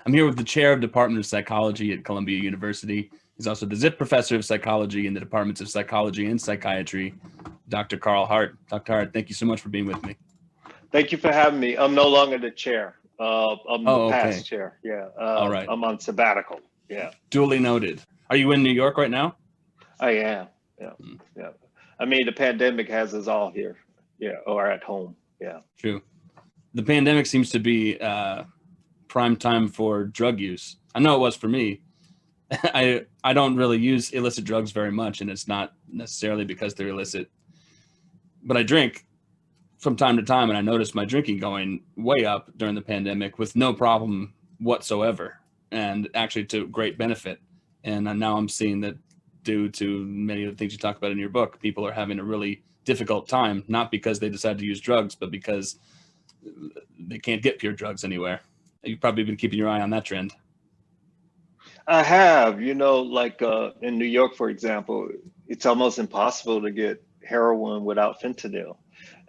I'm here with the chair of Department of Psychology at Columbia University. He's also the Zip Professor of Psychology in the Departments of Psychology and Psychiatry, Dr. Carl Hart. Dr. Hart, thank you so much for being with me. Thank you for having me. I'm no longer the chair. I'm the Oh, okay. past chair. Yeah. All right. I'm on sabbatical. Yeah. Duly noted. Are you in New York right now? I am. Yeah. Yeah. I mean, the pandemic has us all here. Yeah. Or at home. Yeah. True. The pandemic seems to be prime time for drug use. I know it was for me. I don't really use illicit drugs very much, and it's not necessarily because they're illicit. But I drink from time to time, and I noticed my drinking going way up during the pandemic with no problem whatsoever, and actually to great benefit. And now I'm seeing that due to many of the things you talk about in your book, people are having a really difficult time, not because they decide to use drugs, but because they can't get pure drugs anywhere. You've probably been keeping your eye on that trend. I have, like in New York, for example, it's almost impossible to get heroin without fentanyl.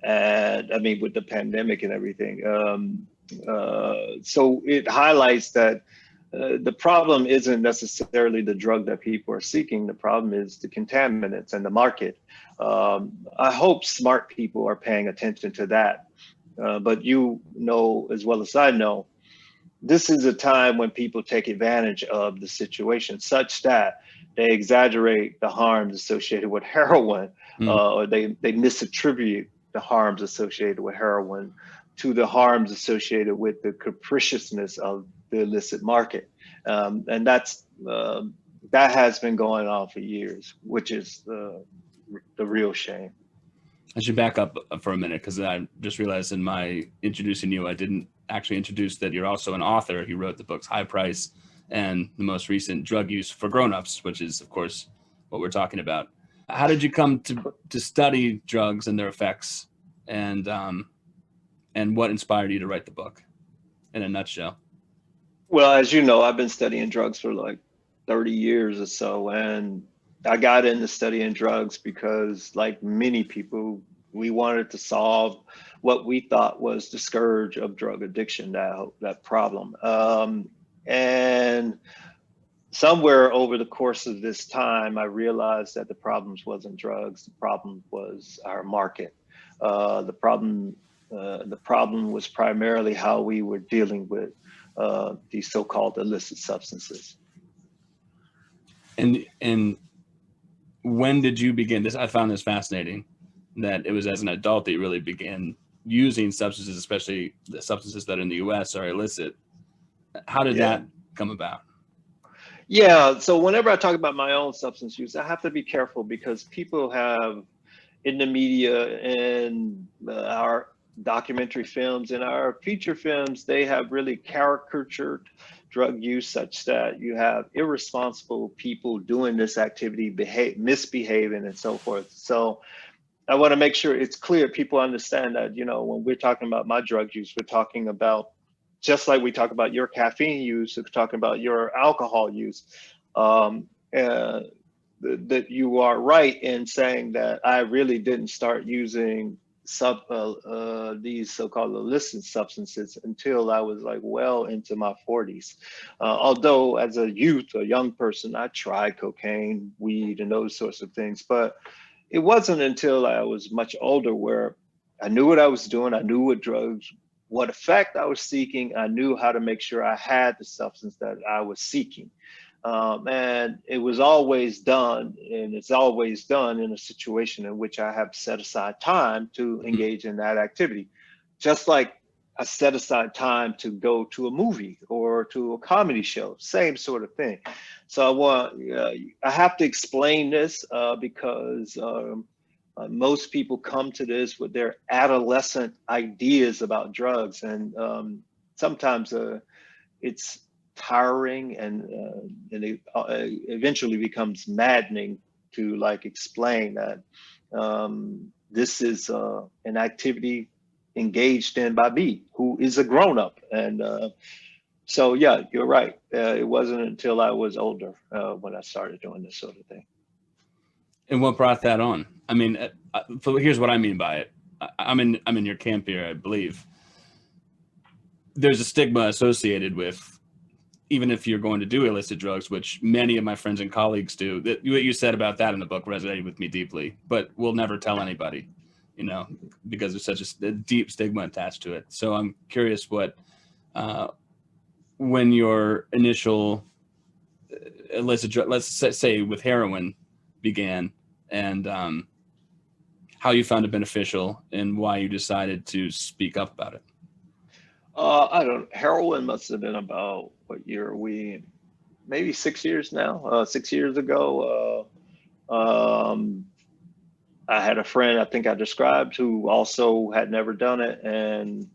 And I mean, with the pandemic and everything. So it highlights that the problem isn't necessarily the drug that people are seeking. The problem is the contaminants and the market. I hope smart people are paying attention to that. But you know, as well as I know, this is a time when people take advantage of the situation such that they exaggerate the harms associated with heroin, or they misattribute the harms associated with heroin to the harms associated with the capriciousness of the illicit market. And that has been going on for years, which is the real shame. I should back up for a minute because I just realized in my introducing you, I didn't actually introduce that you're also an author. You wrote the books High Price and the most recent Drug Use for Grownups, which is, of course, what we're talking about. How did you come to study drugs and their effects, and what inspired you to write the book in a nutshell? Well, as you know, I've been studying drugs for like 30 years or so, and I got into studying drugs because, like many people, we wanted to solve what we thought was the scourge of drug addiction, that problem. And somewhere over the course of this time, I realized that the problems wasn't drugs. The problem was our market. The problem was primarily how we were dealing with these so-called illicit substances. And when did you begin this? I found this fascinating, that it was as an adult that you really began using substances, especially the substances that in the US are illicit. How did that come about? Yeah, so whenever I talk about my own substance use, I have to be careful because people have, in the media and our documentary films and our feature films, they have really caricatured drug use such that you have irresponsible people doing this activity, misbehaving and so forth. So I want to make sure it's clear, people understand that, when we're talking about my drug use, we're talking about, just like we talk about your caffeine use, we're talking about your alcohol use. That you are right in saying that I really didn't start using these so-called illicit substances until I was like well into my 40s. Although as a young person, I tried cocaine, weed, and those sorts of things, but it wasn't until I was much older where I knew what I was doing. I knew what effect I was seeking. I knew how to make sure I had the substance that I was seeking. And it was always done, and it's always done in a situation in which I have set aside time to engage in that activity. Just like I set aside time to go to a movie or to a comedy show, same sort of thing. So I have to explain this because most people come to this with their adolescent ideas about drugs, and sometimes it's tiring and it eventually becomes maddening to like explain that this is an activity engaged in by me, who is a grown-up. And so yeah, you're right. It wasn't until I was older when I started doing this sort of thing. And what brought that on? I mean, here's what I mean by it. I'm in your camp here, I believe. There's a stigma associated with even if you're going to do illicit drugs, which many of my friends and colleagues do, that what you said about that in the book resonated with me deeply, but we'll never tell anybody, you know, because there's such a deep stigma attached to it. So I'm curious what, when your initial illicit drug, let's say with heroin began, and how you found it beneficial and why you decided to speak up about it. I don't. Heroin must have been about, what year are we in? Maybe 6 years now. 6 years ago, I had a friend I think I described who also had never done it, and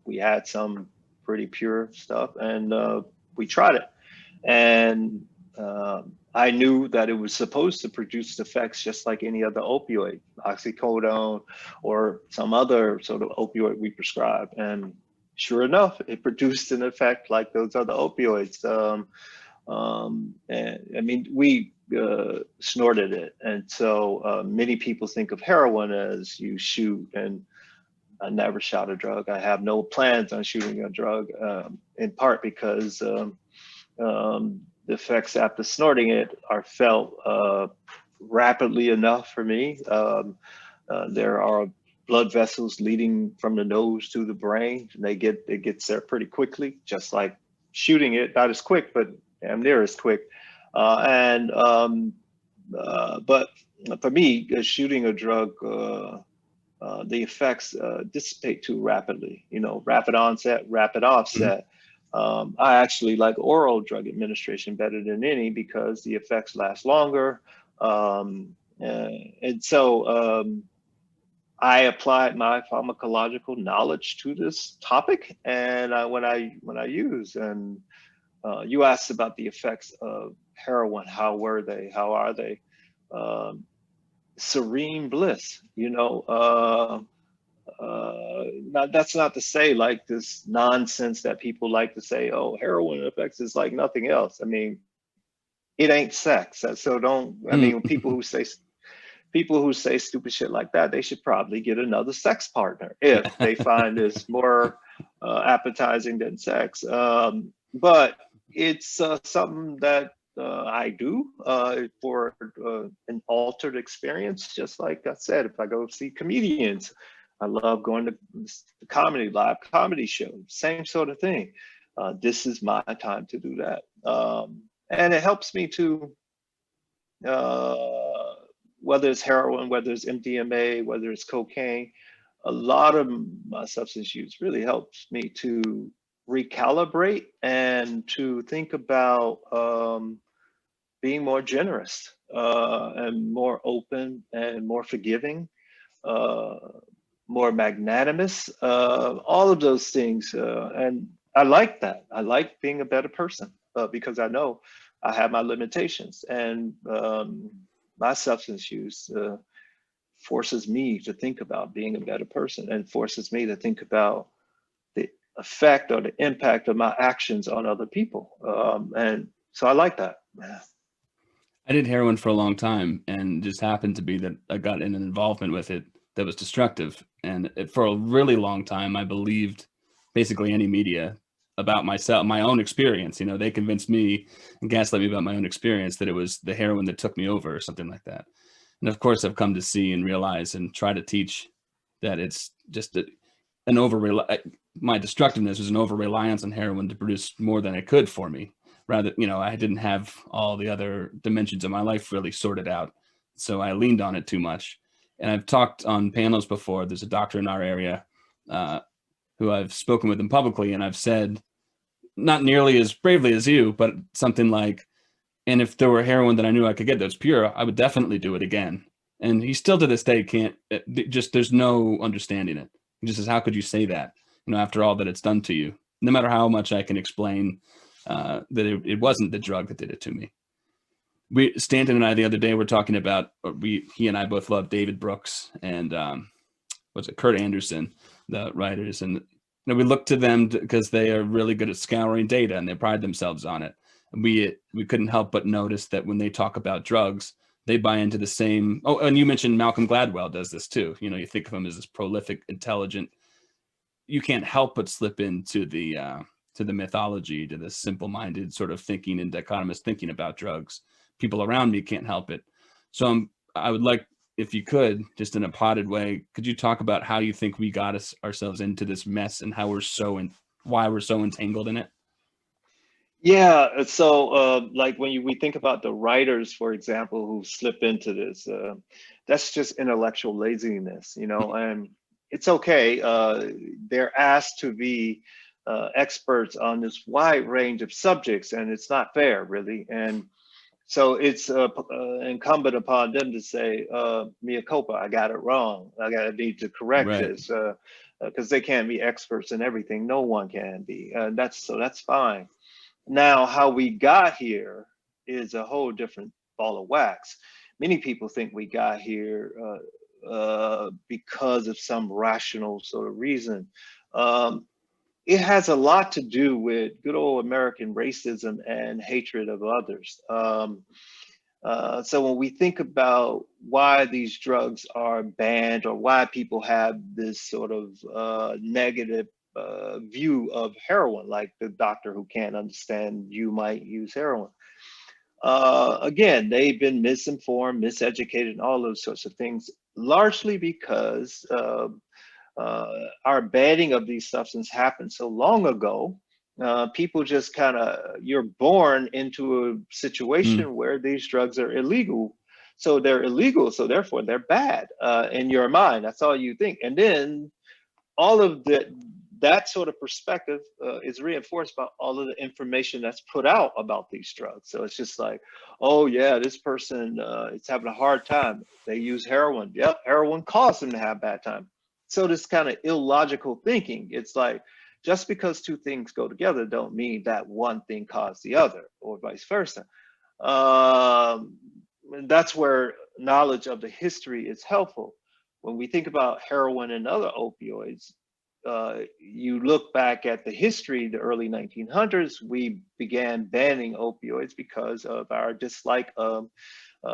we had some pretty pure stuff, and we tried it, and I knew that it was supposed to produce effects just like any other opioid, oxycodone or some other sort of opioid we prescribe. And sure enough, it produced an effect like those other opioids. And I mean, we snorted it. And so many people think of heroin as you shoot, and I never shot a drug. I have no plans on shooting a drug, in part because the effects after snorting it are felt rapidly enough for me. There are blood vessels leading from the nose to the brain, and it gets there pretty quickly, just like shooting it, not as quick, but damn near as quick. But for me, shooting a drug, the effects dissipate too rapidly. You know, rapid onset, rapid offset. Mm-hmm. I actually like oral drug administration better than any because the effects last longer. And so I applied my pharmacological knowledge to this topic, and when I use, and you asked about the effects of heroin, how are they? Serene bliss, you know. That's not to say like this nonsense that people like to say, oh, heroin effects is like nothing else. I mean, it ain't sex. So don't, I mean, people who say stupid shit like that, they should probably get another sex partner if they find this more appetizing than sex. But it's something that I do for an altered experience. Just like I said, if I go see comedians, I love going to the live comedy shows, same sort of thing. This is my time to do that. And it helps me to, whether it's heroin, whether it's MDMA, whether it's cocaine, a lot of my substance use really helps me to recalibrate and to think about being more generous and more open and more forgiving, more magnanimous, all of those things. And I like that. I like being a better person because I know I have my limitations, and my substance use forces me to think about being a better person and forces me to think about the effect or the impact of my actions on other people. And so I like that. I did heroin for a long time, and just happened to be that I got in an involvement with it that was destructive. And for a really long time, I believed basically any media about myself, my own experience. You know, they convinced me and gaslit me about my own experience that it was the heroin that took me over or something like that. And of course, I've come to see and realize and try to teach that it's just my destructiveness was an over-reliance on heroin to produce more than it could for me. Rather, you know, I didn't have all the other dimensions of my life really sorted out. So I leaned on it too much. And I've talked on panels before. There's a doctor in our area who I've spoken with him publicly, and I've said, not nearly as bravely as you, but something like, and if there were heroin that I knew I could get that was pure, I would definitely do it again. And he still to this day can't, there's no understanding it. He just says, how could you say that, you know, after all that it's done to you? No matter how much I can explain that it wasn't the drug that did it to me. Stanton and I the other day were talking about, he and I both love David Brooks and Kurt Anderson, the writers, and you know, we look to them because they are really good at scouring data and they pride themselves on it. And we couldn't help but notice that when they talk about drugs, they buy into the same. Oh, and you mentioned Malcolm Gladwell does this too. You know, you think of him as this prolific, intelligent. You can't help but slip into the to the mythology, to this simple-minded sort of thinking and dichotomous thinking about drugs. People around me can't help it. So I would like, if you could, just in a potted way, could you talk about how you think we got ourselves into this mess and how why we're so entangled in it? Yeah, so like when we think about the writers, for example, who slip into this, that's just intellectual laziness, and it's okay. They're asked to be experts on this wide range of subjects, and it's not fair, really. And so it's incumbent upon them to say, mea culpa, I got it wrong. Need to correct Right. this, because they can't be experts in everything. No one can be. That's fine. Now, how we got here is a whole different ball of wax. Many people think we got here because of some rational sort of reason. It has a lot to do with good old American racism and hatred of others. So when we think about why these drugs are banned or why people have this sort of negative view of heroin, like the doctor who can't understand you might use heroin. Again, they've been misinformed, miseducated, and all those sorts of things, largely because our banning of these substances happened so long ago. People just you're born into a situation where these drugs are illegal. So they're illegal, so therefore they're bad in your mind. That's all you think. And then all of that sort of perspective is reinforced by all of the information that's put out about these drugs. So it's just like, oh yeah, this person is having a hard time. They use heroin. Yep, heroin caused them to have a bad time. So this kind of illogical thinking, it's like, just because two things go together don't mean that one thing caused the other, or vice versa. That's where knowledge of the history is helpful. When we think about heroin and other opioids, you look back at the history, the early 1900s, we began banning opioids because of our dislike of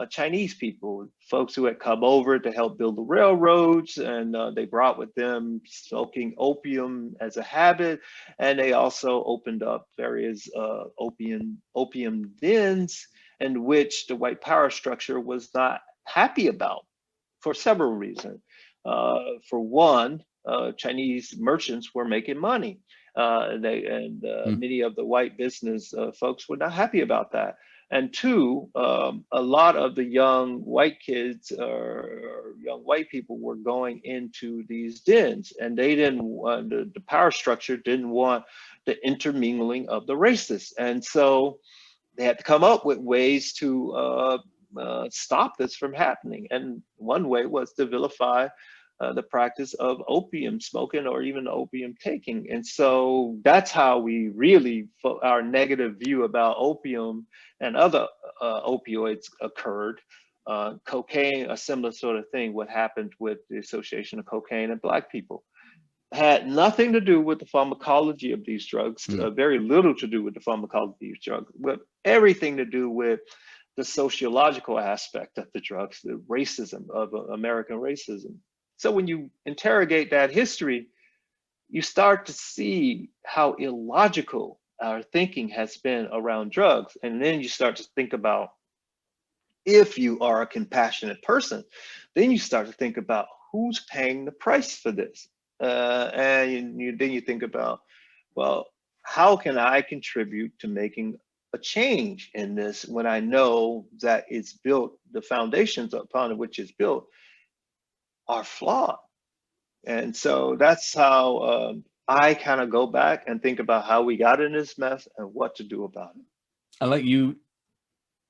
Chinese people, folks who had come over to help build the railroads, and they brought with them smoking opium as a habit, and they also opened up various opium dens, in which the white power structure was not happy about for several reasons. For one, Chinese merchants were making money. Many of the white business folks were not happy about that. And two, a lot of the young white kids or young white people were going into these dens, and they didn't want, the power structure didn't want the intermingling of the races. And so they had to come up with ways to stop this from happening. And one way was to vilify the practice of opium smoking or even opium taking. And so that's how we really, our negative view about opium and other opioids occurred. Cocaine, a similar sort of thing, what happened with the association of cocaine and Black people. Had nothing to do with the pharmacology of these drugs, very little to do with the pharmacology of these drugs, but everything to do with the sociological aspect of the drugs, the racism of American racism. So when you interrogate that history, you start to see how illogical our thinking has been around drugs. And then you start to think about, if you are a compassionate person, then you start to think about who's paying the price for this. Then you think about, well, how can I contribute to making a change in this when I know that it's built, the foundations upon which it's built are flawed. And so that's how I kind of go back and think about how we got in this mess and what to do about it. I like you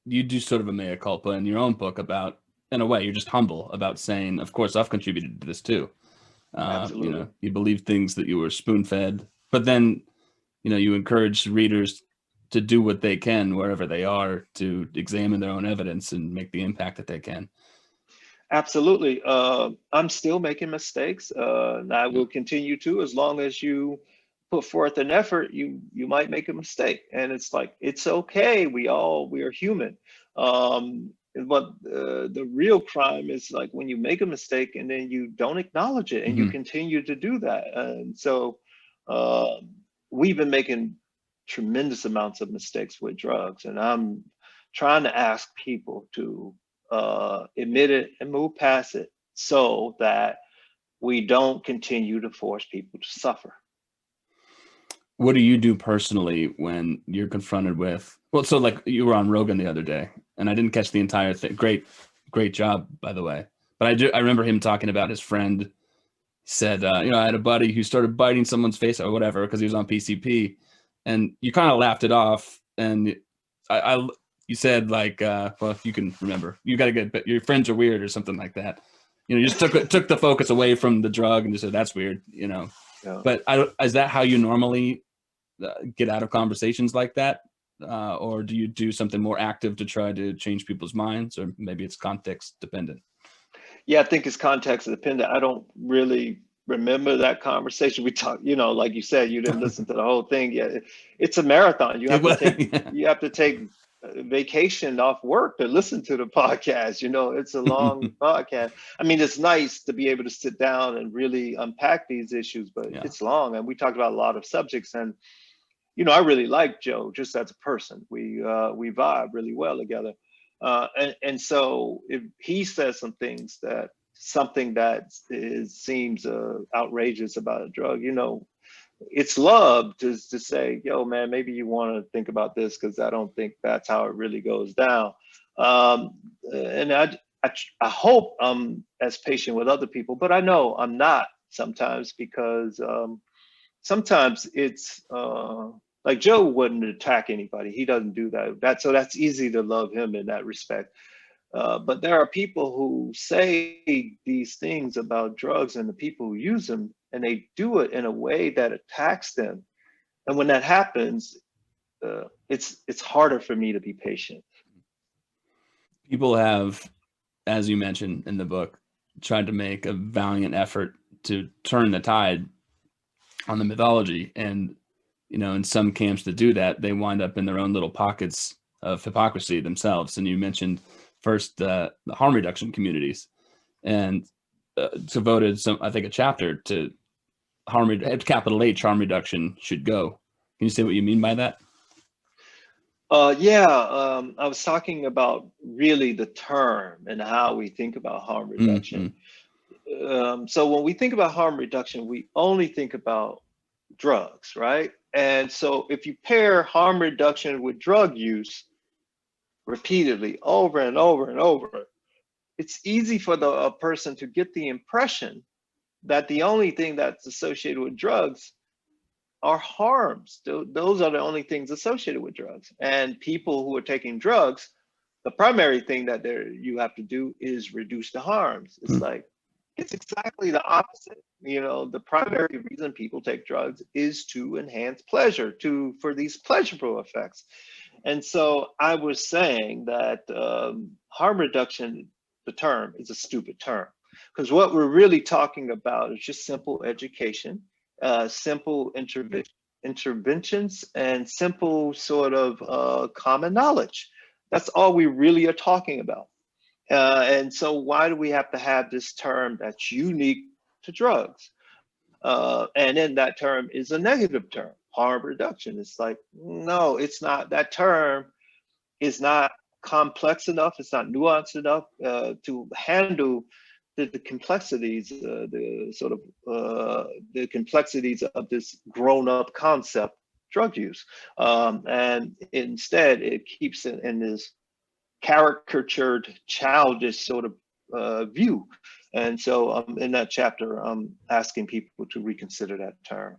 do sort of a mea culpa in your own book about, in a way, you're just humble about saying, of course, I've contributed to this too. Absolutely. You believe things that you were spoon fed, but then, you encourage readers to do what they can wherever they are, to examine their own evidence and make the impact that they can. Absolutely. I'm still making mistakes. And I will continue to, as long as you put forth an effort, you might make a mistake. And it's like, it's okay. We are human. But the real crime is like when you make a mistake and then you don't acknowledge it and you continue to do that. And so we've been making tremendous amounts of mistakes with drugs. And I'm trying to ask people to admit it and move past it so that we don't continue to force people to suffer. What do you do personally when you're confronted with, well, so like you were on Rogan the other day and I didn't catch the entire thing. Great job, by the way. But I remember him talking about his friend said, I had a buddy who started biting someone's face or whatever, because he was on PCP, and you kind of laughed it off. And you said like, well, if you can remember, you got to get, your friends are weird or something like that. You just took the focus away from the drug and just said, that's weird, Yeah. But is that how you normally get out of conversations like that? Or do you do something more active to try to change people's minds, or maybe it's context dependent? Yeah, I think it's context dependent. I don't really remember that conversation. We talked, like you said, you didn't listen to the whole thing. Yeah, it's a marathon. You have to take vacation off work to listen to the podcast. It's a long podcast. I mean, it's nice to be able to sit down and really unpack these issues, but it's long. And we talked about a lot of subjects. And I really like Joe just as a person. We vibe really well together. And so if he says something that seems outrageous about a drug, it's love to say, yo, man, maybe you want to think about this, because I don't think that's how it really goes down. And I hope I'm as patient with other people, but I know I'm not sometimes, because sometimes it's like Joe wouldn't attack anybody. He doesn't do that. So that's easy to love him in that respect. But there are people who say these things about drugs and the people who use them, and they do it in a way that attacks them. And when that happens, it's harder for me to be patient. People have, as you mentioned in the book, tried to make a valiant effort to turn the tide on the mythology. And, in some camps that do that, they wind up in their own little pockets of hypocrisy themselves. And you mentioned first the harm reduction communities, and devoted I think a chapter to capital H harm reduction should go. Can you say what you mean by that? I was talking about really the term and how we think about harm reduction. So when we think about harm reduction, we only think about drugs, right? And so if you pair harm reduction with drug use repeatedly over and over and over, it's easy for a person to get the impression that the only thing that's associated with drugs are harms. Those are the only things associated with drugs. And people who are taking drugs, the primary thing that you have to do is reduce the harms. It's like, it's exactly the opposite. The primary reason people take drugs is to enhance pleasure, for these pleasurable effects. And so I was saying that harm reduction, the term, is a stupid term, because what we're really talking about is just simple education, simple interventions, and simple sort of common knowledge. That's all we really are talking about. And so why do we have to have this term that's unique to drugs? And then that term is a negative term, harm reduction. It's like, no, it's not. That term is not complex enough. It's not nuanced enough to handle the complexities, the complexities of this grown-up concept, drug use. And instead, it keeps it in this caricatured, childish sort of view. And so in that chapter, I'm asking people to reconsider that term.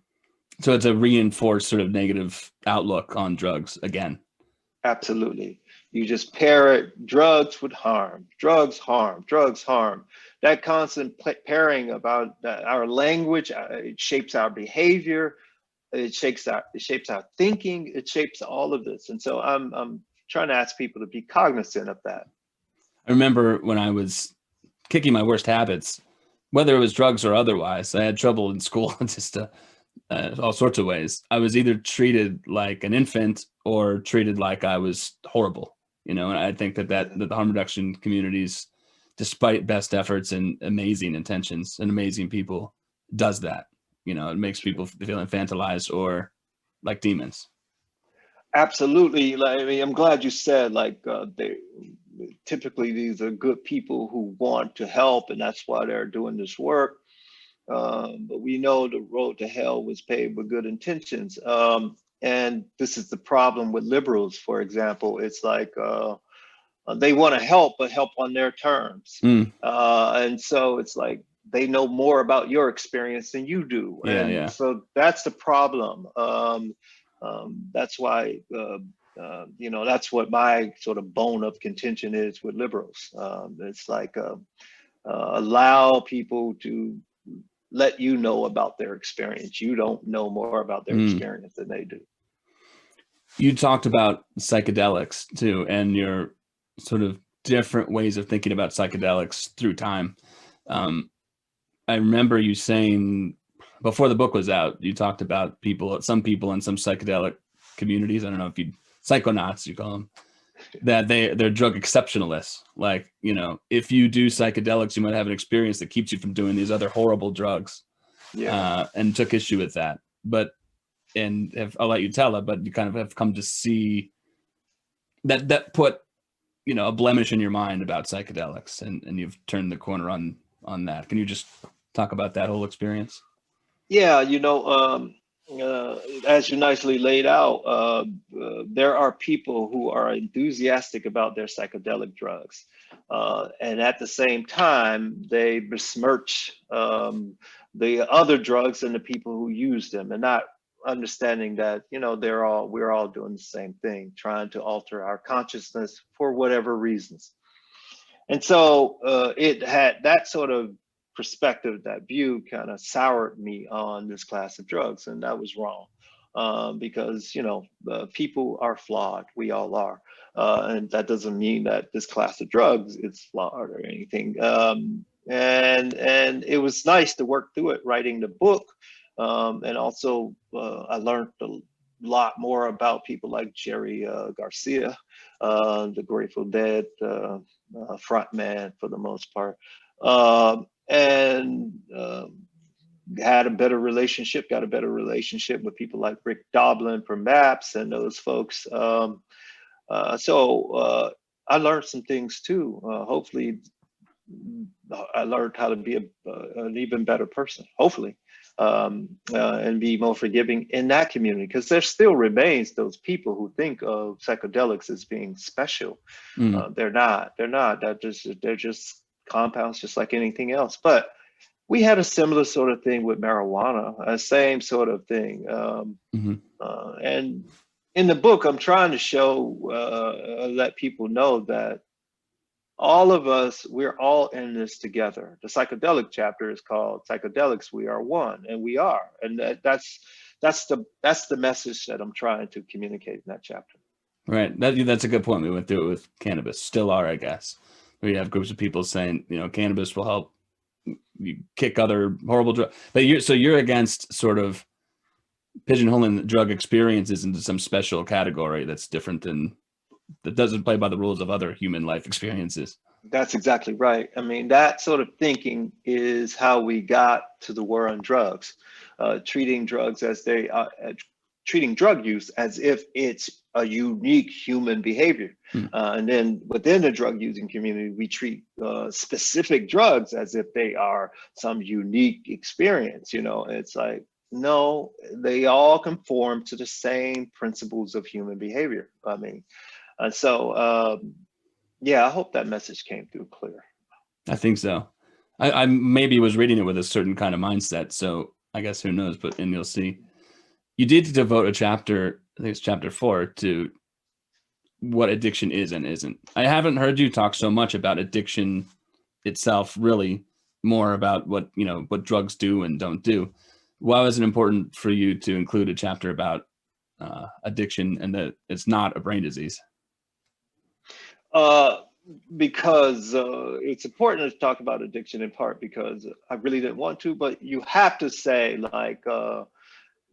So it's a reinforced sort of negative outlook on drugs again. Absolutely. You just pair it, drugs with harm, drugs harm, drugs harm. That constant pairing about our language, it shapes our behavior, it shapes our thinking, it shapes all of this. And so I'm trying to ask people to be cognizant of that. I remember when I was kicking my worst habits, whether it was drugs or otherwise, I had trouble in school, just all sorts of ways. I was either treated like an infant or treated like I was horrible, and I think that the harm reduction communities, despite best efforts and amazing intentions and amazing people, does that. It makes people feel infantilized or like demons. Absolutely. Like, I mean, I'm glad you said like they typically these are good people who want to help, and that's why they're doing this work. But we know the road to hell was paved with good intentions. And this is the problem with liberals, for example. It's like they want to help, but help on their terms. Mm. And so it's like they know more about your experience than you do. Yeah, And yeah. so that's the problem. That's why, that's what my sort of bone of contention is with liberals. It's like allow people to let you know about their experience. You don't know more about their Mm. experience than they do. You talked about psychedelics too, and your sort of different ways of thinking about psychedelics through time. Um, I remember you saying before the book was out, you talked about some people in some psychedelic communities. I don't know if you psychonauts, you call them, that they're drug exceptionalists. Like, if you do psychedelics, you might have an experience that keeps you from doing these other horrible drugs. Yeah. And took issue with that. I'll let you tell it, but you kind of have come to see that put, a blemish in your mind about psychedelics, and you've turned the corner on that. Can you just talk about that whole experience? Yeah, as you nicely laid out, there are people who are enthusiastic about their psychedelic drugs. And at the same time, they besmirch the other drugs and the people who use them, and not understanding that, we're all doing the same thing, trying to alter our consciousness for whatever reasons. And so it had that sort of perspective, that view kind of soured me on this class of drugs, and that was wrong. Because people are flawed, we all are, and that doesn't mean that this class of drugs is flawed or anything. And it was nice to work through it, writing the book, and also I learned a lot more about people like Jerry Garcia, the Grateful Dead front man for the most part, and got a better relationship with people like Rick Doblin from MAPS and those folks. So I learned some things too. Hopefully, I learned how to be an even better person, hopefully, and be more forgiving in that community, because there still remains those people who think of psychedelics as being special. They're not. They're just compounds, just like anything else. But we had a similar sort of thing with marijuana, a same sort of thing. And in the book, I'm trying to show, let people know that all of us, we're all in this together. The psychedelic chapter is called Psychedelics, We Are One, and we are. And that's the message that I'm trying to communicate in that chapter. Right. That's a good point. We went through it with cannabis, still are, I guess. We have groups of people saying, cannabis will help you kick other horrible drugs. But you're against sort of pigeonholing drug experiences into some special category that's different that doesn't play by the rules of other human life experiences. That's exactly right. I mean, that sort of thinking is how we got to the war on drugs, treating drug use as if it's a unique human behavior. And then within the drug using community, we treat specific drugs as if they are some unique experience. It's like, no, they all conform to the same principles of human behavior. I mean, and so, yeah, I hope that message came through clear. I think so. I maybe was reading it with a certain kind of mindset, so I guess who knows, and you'll see. You did devote a chapter, I think it's chapter 4, to what addiction is and isn't. I haven't heard you talk so much about addiction itself, really, more about what drugs do and don't do. Why was it important for you to include a chapter about addiction and that it's not a brain disease? Because it's important to talk about addiction, in part because I really didn't want to, but you have to say, like,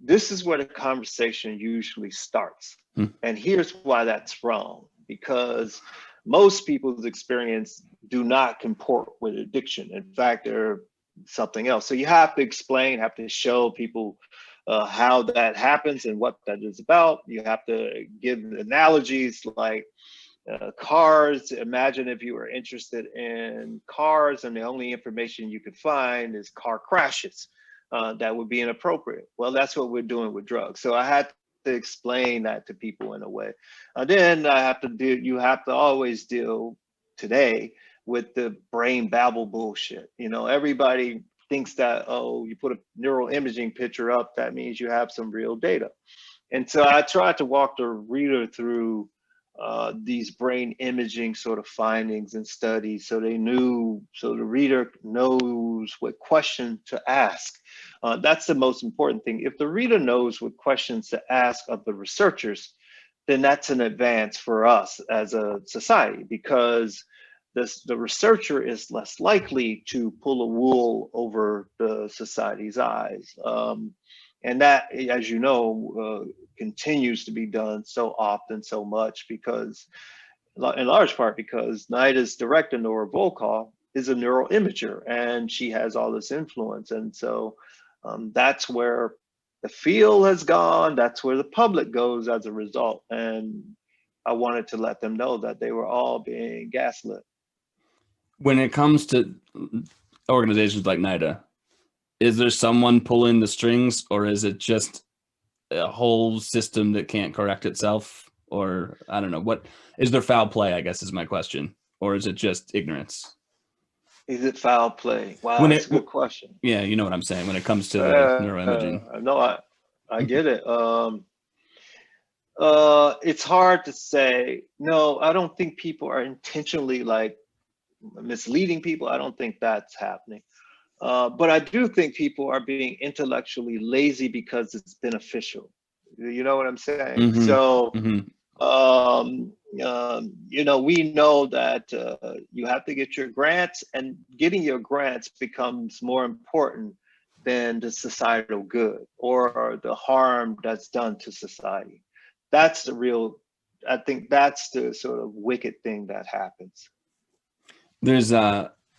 this is where the conversation usually starts. And here's why that's wrong, because most people's experience do not comport with addiction. In fact, they're something else. So you have to explain, have to show people how that happens and what that is about. You have to give analogies like cars. Imagine if you were interested in cars and the only information you could find is car crashes. That would be inappropriate. Well, that's what we're doing with drugs. So I had to explain that to people in a way. Then I have to do, you have to always deal today with the brain babble bullshit. You know, everybody thinks that, oh, you put a neural imaging picture up, that means you have some real data. And so I tried to walk the reader through these brain imaging sort of findings and studies, so the reader knows what question to ask. That's the most important thing. If the reader knows what questions to ask of the researchers, then that's an advance for us as a society, because the researcher is less likely to pull a wool over the society's eyes. And that, as you know, continues to be done so often, so much, because, in large part, because NIDA's director, Nora Volkow, is a neural imager, and she has all this influence. And so that's where the field has gone. That's where the public goes as a result. And I wanted to let them know that they were all being gaslit. When it comes to organizations like NIDA, is there someone pulling the strings, or is it just a whole system that can't correct itself? Or I don't know, what is there foul play, I guess is my question, or is it just ignorance? Is it foul play? Wow, that's a good question. Yeah, you know what I'm saying when it comes to the neuroimaging. No, I get it. It's hard to say. No, I don't think people are intentionally like misleading people. I don't think that's happening. But I do think people are being intellectually lazy because it's beneficial. You know what I'm saying? Mm-hmm. So, mm-hmm. You know, we know that you have to get your grants, and getting your grants becomes more important than the societal good or the harm that's done to society. That's the real, I think that's the sort of wicked thing that happens. There's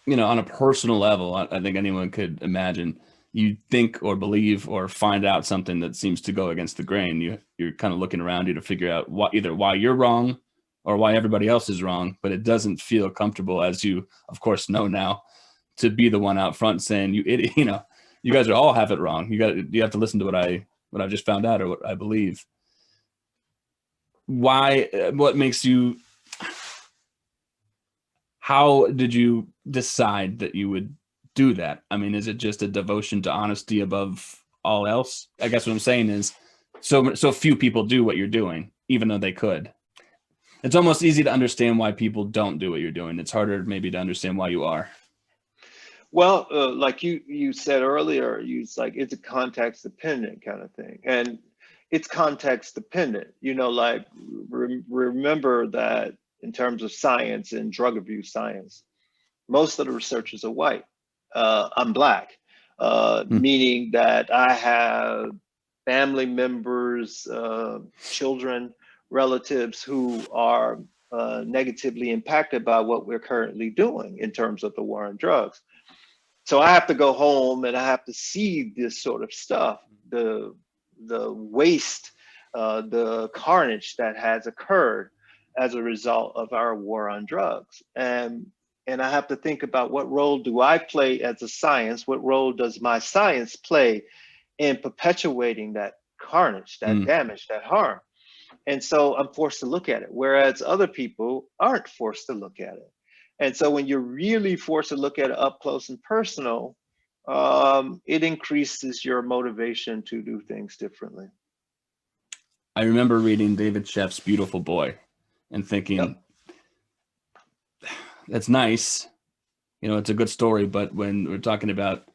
you know, on a personal level, I think anyone could imagine you think or believe or find out something that seems to go against the grain. You're kind of looking around you to figure out either why you're wrong or why everybody else is wrong, but it doesn't feel comfortable, as you of course know now, to be the one out front saying, you idiot, you know, you guys are all have it wrong. You have to listen to what I just found out or what I believe. What makes you, how did you decide that you would do that? I mean, is it just a devotion to honesty above all else? I guess what I'm saying is, so few people do what you're doing, even though they could. It's almost easy to understand why people don't do what you're doing. It's harder maybe to understand why you are. Well, like you said earlier, it's like it's a context dependent kind of thing, and it's context dependent. You know, like remember that in terms of science and drug abuse science, most of the researchers are white. I'm Black, meaning that I have family members, children, relatives who are negatively impacted by what we're currently doing in terms of the war on drugs. So I have to go home and I have to see this sort of stuff, the waste, the carnage that has occurred as a result of our war on drugs. And I have to think about, what role do I play as a science? What role does my science play in perpetuating that carnage, that damage, that harm? And so I'm forced to look at it, whereas other people aren't forced to look at it. And so when you're really forced to look at it up close and personal, it increases your motivation to do things differently. I remember reading David Sheff's Beautiful Boy and thinking, that's nice. You know, it's a good story, but when we're talking about,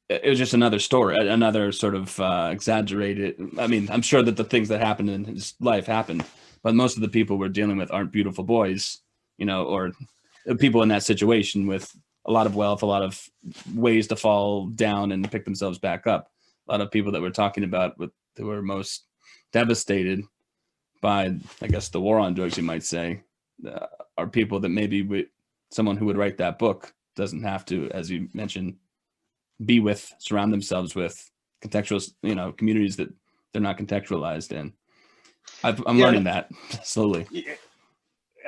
it was just another story, another sort of exaggerated. I mean, I'm sure that the things that happened in his life happened, but most of the people we're dealing with aren't beautiful boys, you know, or people in that situation with a lot of wealth, a lot of ways to fall down and pick themselves back up. A lot of people that we're talking about who were most devastated by, I guess, the war on drugs, you might say, are people that maybe someone who would write that book doesn't have to, as you mentioned, surround themselves with contextual, communities that they're not contextualized in. I'm learning that slowly. Yeah.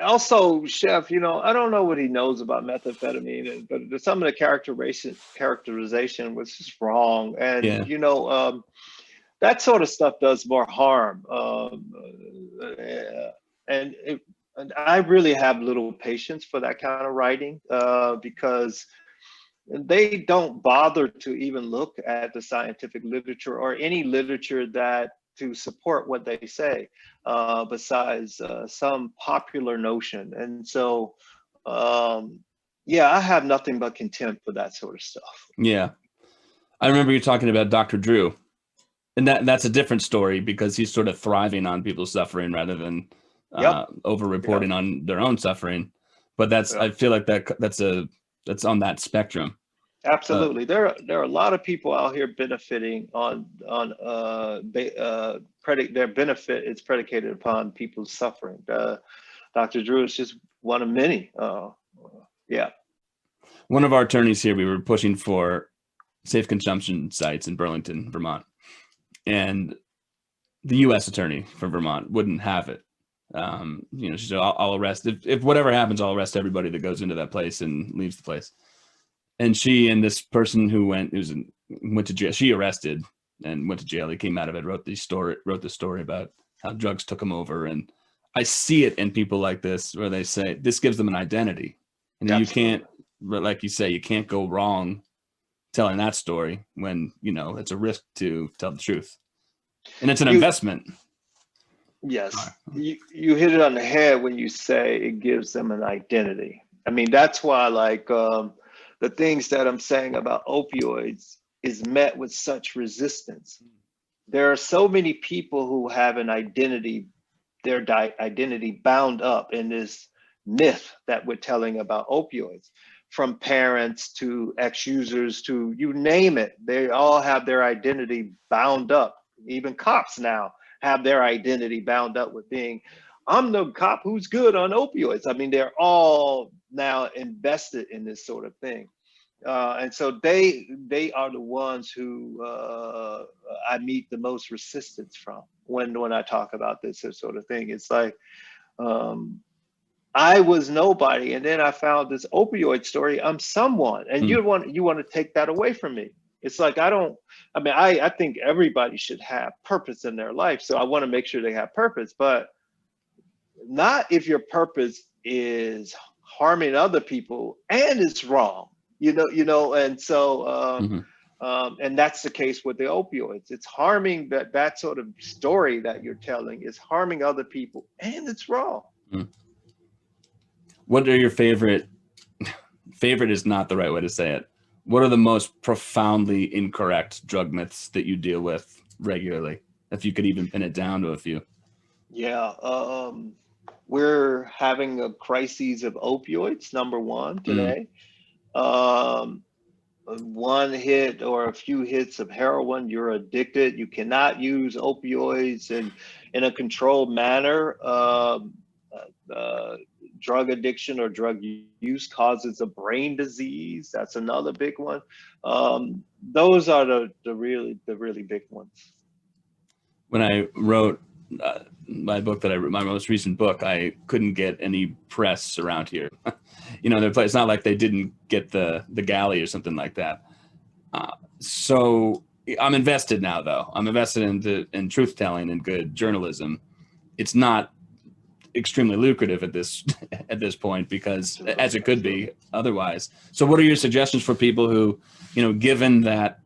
Also, Chef, I don't know what he knows about methamphetamine, but some of the characterization was just wrong. And, that sort of stuff does more harm. And I really have little patience for that kind of writing because they don't bother to even look at the scientific literature or any literature that to support what they say, besides some popular notion. And so, I have nothing but contempt for that sort of stuff. Yeah. I remember you talking about Dr. Drew, and that's a different story because he's sort of thriving on people's suffering rather than over-reporting on their own suffering. But I feel like that's on that spectrum. Absolutely. There are a lot of people out here benefiting their benefit is predicated upon people's suffering. Dr. Drew is just one of many. One of our attorneys here, we were pushing for safe consumption sites in Burlington, Vermont, and the U.S. attorney for Vermont wouldn't have it. She said, I'll arrest, if whatever happens, I'll arrest everybody that goes into that place and leaves the place. And she and this person who went to jail, she arrested and went to jail. He came out of it, wrote the story about how drugs took him over. And I see it in people like this, where they say this gives them an identity. And you can't, like you say, you can't go wrong telling that story when, it's a risk to tell the truth. And it's an investment. Yes, you hit it on the head when you say it gives them an identity. I mean, that's why the things that I'm saying about opioids is met with such resistance. There are so many people who have an identity, their identity bound up in this myth that we're telling about opioids, from parents to ex-users to you name it. They all have their identity bound up. Even cops now have their identity bound up with being, I'm the cop who's good on opioids. I mean, they're all now invested in this sort of thing. And so they are the ones who I meet the most resistance from when I talk about this sort of thing. It's like, I was nobody, and then I found this opioid story. I'm someone, and you want to take that away from me. It's like, I think everybody should have purpose in their life. So I want to make sure they have purpose, but not if your purpose is harming other people and it's wrong, and so, and that's the case with the opioids. It's harming that sort of story that you're telling is harming other people and it's wrong. What are your favorite is not the right way to say it. What are the most profoundly incorrect drug myths that you deal with regularly? If you could even pin it down to a few. Yeah. We're having a crisis of opioids, number one, today. One hit or a few hits of heroin, you're addicted. You cannot use opioids in a controlled manner. Drug addiction or drug use causes a brain disease. That's another big one. Those are the really big ones. When I wrote my most recent book, I couldn't get any press around here. It's not like they didn't get the galley or something like that. So I'm invested now, though. I'm invested in truth telling and good journalism. It's not extremely lucrative at this point, because as it could be otherwise. So what are your suggestions for people who, given that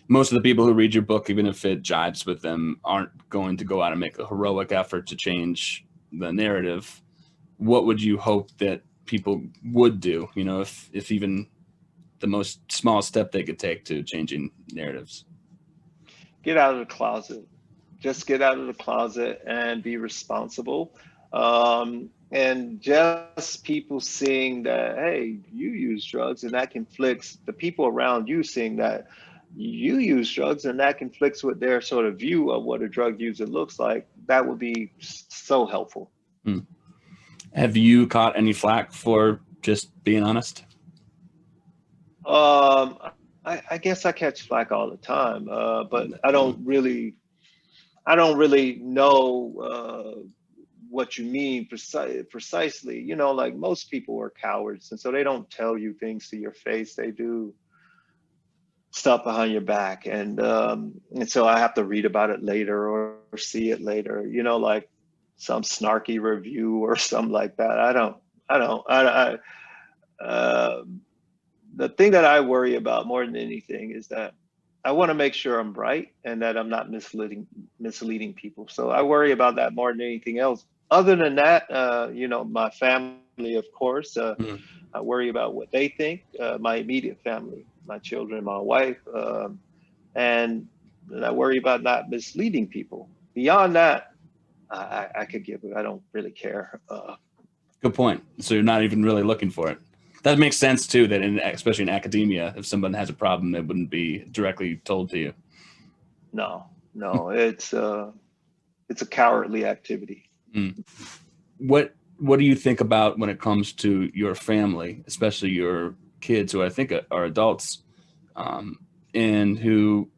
most of the people who read your book, even if it jives with them, aren't going to go out and make a heroic effort to change the narrative, what would you hope that people would do, if even the most small step they could take to changing narratives? Get out of the closet. Just get out of the closet and be responsible. And just people seeing that, hey, you use drugs, and that conflicts, the people around you seeing that you use drugs and that conflicts with their sort of view of what a drug user looks like, that would be so helpful. Have you caught any flack for just being honest? I guess I catch flack all the time, but I don't really know what you mean precisely. You know, like most people are cowards, and so they don't tell you things to your face. They do stuff behind your back, and so I have to read about it later or see it later. You know, like some snarky review or something like that. The thing that I worry about more than anything is that I want to make sure I'm right and that I'm not misleading people. So I worry about that more than anything else. Other than that, you know, my family, of course, Mhm. I worry about what they think, my immediate family, my children, my wife, and I worry about not misleading people. Beyond that, I could give it. I don't really care. Good point. So you're not even really looking for it. That makes sense too. That especially in academia, if someone has a problem, it wouldn't be directly told to you. No, it's a cowardly activity. Mm. What do you think about when it comes to your family, especially your kids, who I think are adults, and who,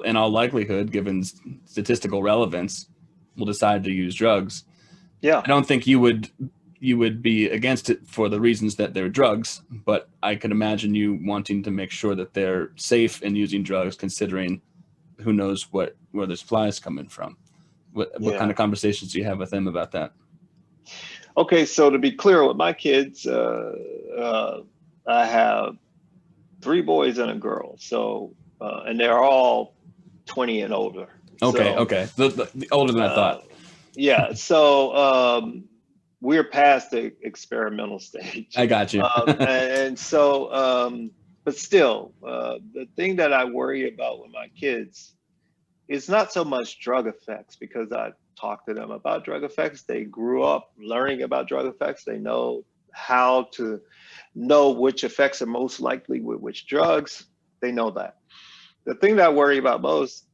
in all likelihood, given statistical relevance, will decide to use drugs? Yeah. I don't think you would be against it for the reasons that they're drugs, but I could imagine you wanting to make sure that they're safe in using drugs, considering who knows where the supply is coming from. What kind Yeah. of conversations do you have with them about that? Okay, so to be clear with my kids, I have 3 boys and a girl. So, and they're all 20 and older. Okay, So, okay, the older than I uh, thought. yeah. So, we're past the experimental stage. I got you. And so, but still, the thing that I worry about with my kids is not so much drug effects, because I talk to them about drug effects. They grew up learning about drug effects. They know how to know which effects are most likely with which drugs. They know that. The thing that I worry about most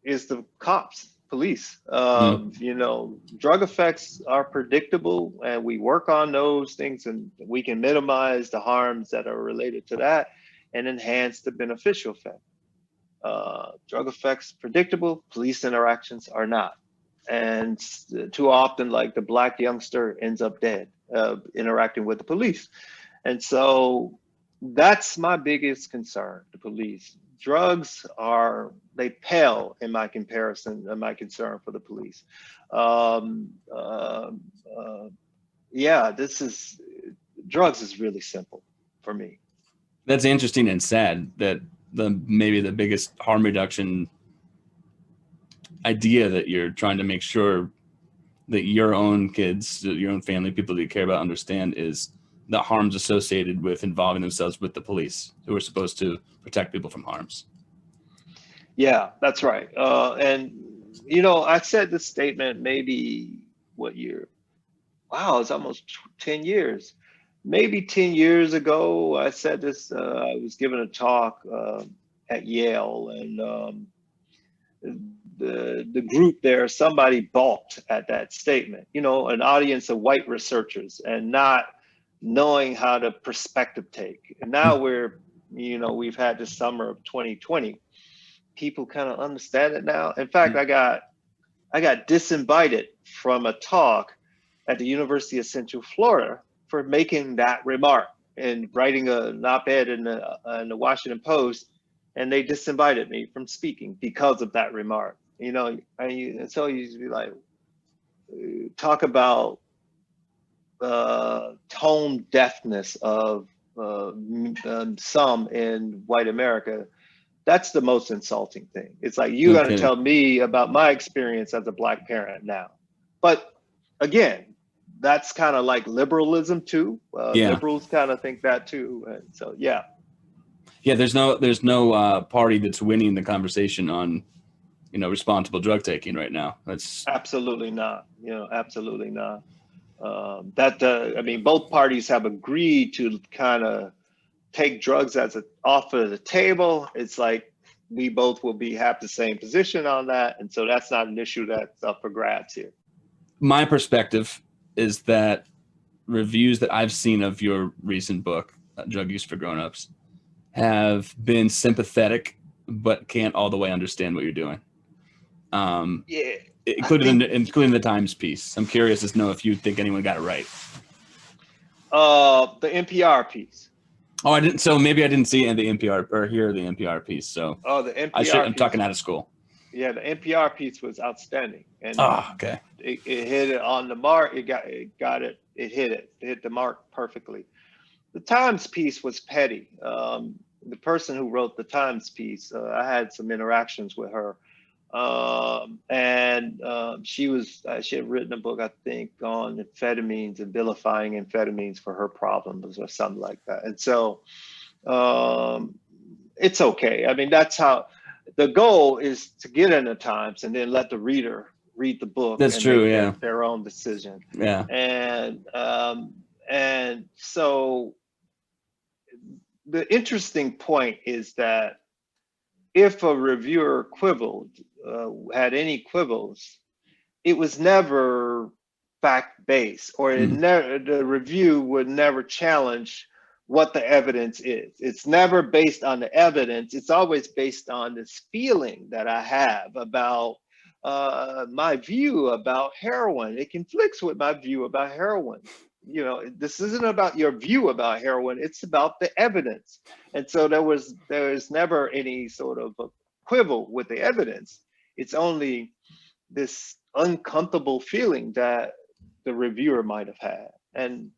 is the cops, police. Mm, You know, drug effects are predictable, and we work on those things, and we can minimize the harms that are related to that and enhance the beneficial effect. Drug effects predictable, police interactions are not. And too often, like the black youngster ends up dead interacting with the police. And so that's my biggest concern, the police. Drugs they pale in my comparison and my concern for the police. Um, uh, uh, yeah, drugs is really simple for me. that's interesting and sad that maybe the biggest harm reduction idea that you're trying to make sure that your own kids, your own family, people that you care about understand is the harms associated with involving themselves with the police, who are supposed to protect people from harms. Yeah, that's right. And, you know, I said this statement maybe what year? Wow, it's almost 10 years. Maybe 10 years ago, I said this. I was giving a talk at Yale, and the group there, somebody balked at that statement. You know, an audience of white researchers, and not knowing how to perspective take. And now we've had the summer of 2020. People kind of understand it now. In fact, I got disinvited from a talk at the University of Central Florida for making that remark and writing an op-ed in the Washington Post, and they disinvited me from speaking because of that remark. You know, and so you be like, talk about tone deafness of some in white America. That's the most insulting thing. It's like, you're No going to kidding. tell me about my experience as a black parent now. But again, that's kind of like liberalism too. Yeah, Liberals kind of think that too. And so, yeah. yeah. There's no party that's winning the conversation on responsible drug taking right now. That's Absolutely not. You know, absolutely not. I mean, both parties have agreed to kind of take drugs as an off of the table. It's like we both will have the same position on that, and so that's not an issue that's up for grabs here. my perspective is that reviews that I've seen of your recent book, Drug Use for Grownups, have been sympathetic, but can't all the way understand what you're doing. Yeah, Including the Times piece. I'm curious to know if you think anyone got it right. the NPR piece. Oh, I didn't. So maybe I didn't see the NPR or hear the NPR piece. So The NPR I'm piece. talking out of school. Yeah, the NPR piece was outstanding, and Okay. it hit it on the mark. It hit the mark perfectly. The Times piece was petty. The person who wrote the Times piece, I had some interactions with her, and she had written a book, I think, on amphetamines and vilifying amphetamines for her problems or something like that. And so it's okay. I mean, that's how the goal is, to get in the Times and then let the reader read the book. That's true. Yeah. Their own decision. Yeah. And so the interesting point is that if a reviewer had any quibbles, it was never fact-based, or the review would never challenge what the evidence is. It's never based on the evidence. It's always based on this feeling that I have about my view about heroin. It conflicts with my view about heroin. You know, this isn't about your view about heroin, it's about the evidence. And so there was never any sort of a quibble with the evidence. It's only this uncomfortable feeling that the reviewer might have had. And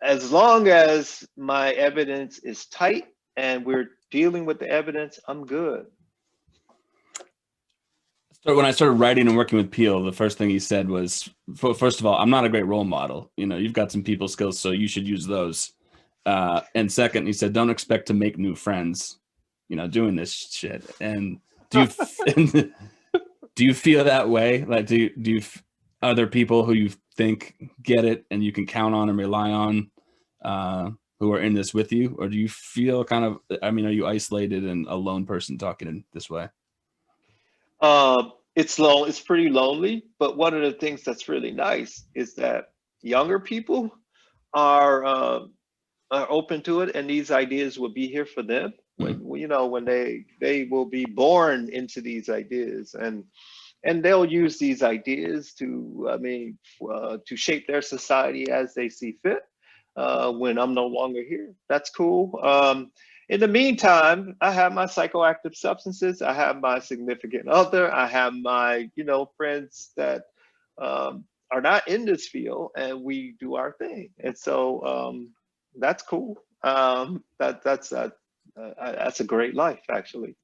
as long as my evidence is tight and we're dealing with the evidence, I'm good. So when I started writing and working with Peele, the first thing he said was, first of all, I'm not a great role model. You know, you've got some people skills, so you should use those. And second, he said, don't expect to make new friends, you know, doing this shit. And do you feel that way? Like, are there people who you think get it and you can count on and rely on, who are in this with you? Or do you feel kind of, I mean, are you isolated and a lone person talking in this way? It's pretty lonely, but one of the things that's really nice is that younger people are open to it, and these ideas will be here for them when they will be born into these ideas, and they'll use these ideas to shape their society as they see fit. When I'm no longer here, that's cool. In the meantime, I have my psychoactive substances. I have my significant other. I have my, friends that are not in this field, and we do our thing. And so that's cool. That's a great life, actually.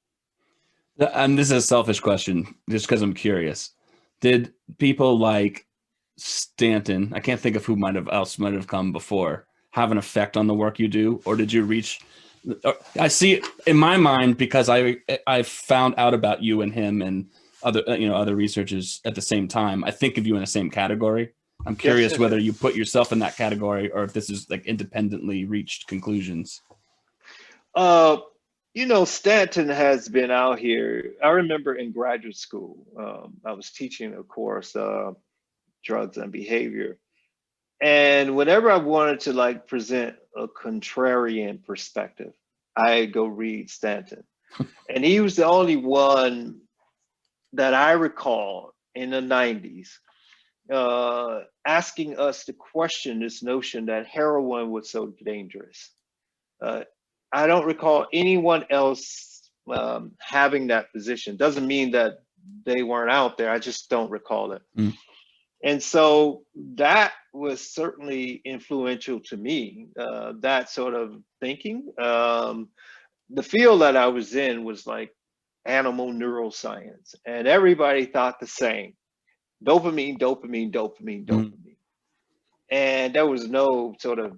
And this is a selfish question, just because I'm curious. Did people like Stanton, I can't think of who might have come before, have an effect on the work you do, or did you reach? I see it in my mind because I found out about you and him and other researchers at the same time. I think of you in the same category. I'm curious whether you put yourself in that category or if this is like independently reached conclusions. Stanton has been out here. I remember in graduate school, I was teaching a course, drugs and behavior. And whenever I wanted to present a contrarian perspective, I go read Stanton. And he was the only one that I recall in the 90s asking us to question this notion that heroin was so dangerous. I don't recall anyone else having that position. Doesn't mean that they weren't out there. I just don't recall it. And so that was certainly influential to me, that sort of thinking. The field that I was in was like animal neuroscience, and everybody thought the same. Dopamine, dopamine, dopamine, dopamine. And there was no sort of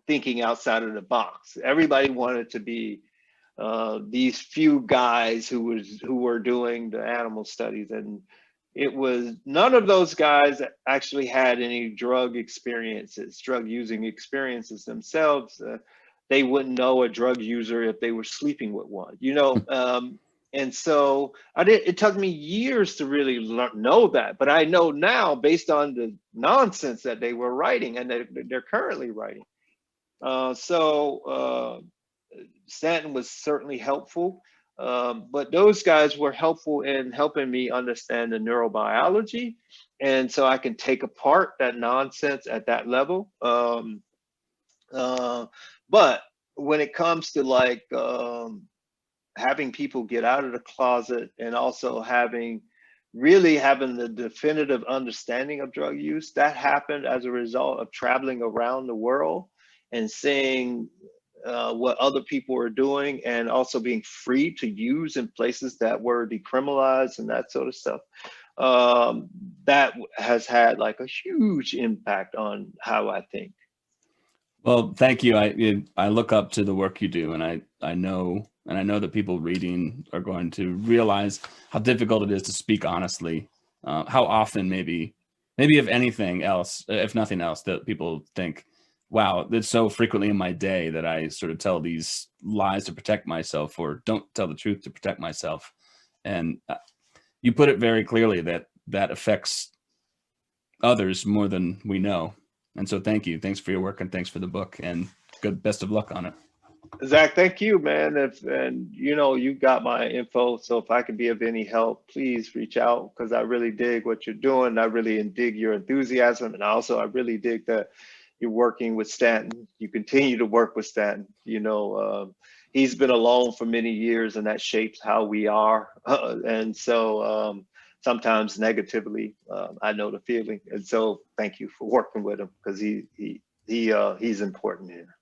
thinking outside of the box. Everybody wanted to be these few guys who were doing the animal studies, and it was none of those guys actually had any drug using experiences themselves. They wouldn't know a drug user if they were sleeping with one, and so it took me years to really know that, but I know now based on the nonsense that they were writing and that they're currently writing. Stanton was certainly helpful, but those guys were helpful in helping me understand the neurobiology, and so I can take apart that nonsense at that level. But when it comes to like having people get out of the closet and also really having the definitive understanding of drug use, that happened as a result of traveling around the world and seeing what other people were doing, and also being free to use in places that were decriminalized and that sort of stuff. That has had like a huge impact on how I think. Well, thank you. I look up to the work you do, and I know that people reading are going to realize how difficult it is to speak honestly. How often, maybe if anything else, if nothing else, that people think, wow, it's so frequently in my day that I sort of tell these lies to protect myself, or don't tell the truth to protect myself. And you put it very clearly that that affects others more than we know. And so thank you. Thanks for your work, and thanks for the book, and best of luck on it. Zach, thank you, man. And you know, you got my info, so if I can be of any help, please reach out, because I really dig what you're doing. I really dig your enthusiasm, and also I really dig that you're working with Stanton. You continue to work with Stanton. You know, he's been alone for many years, and that shapes how we are. And so sometimes negatively, I know the feeling. And so thank you for working with him, because he's important here.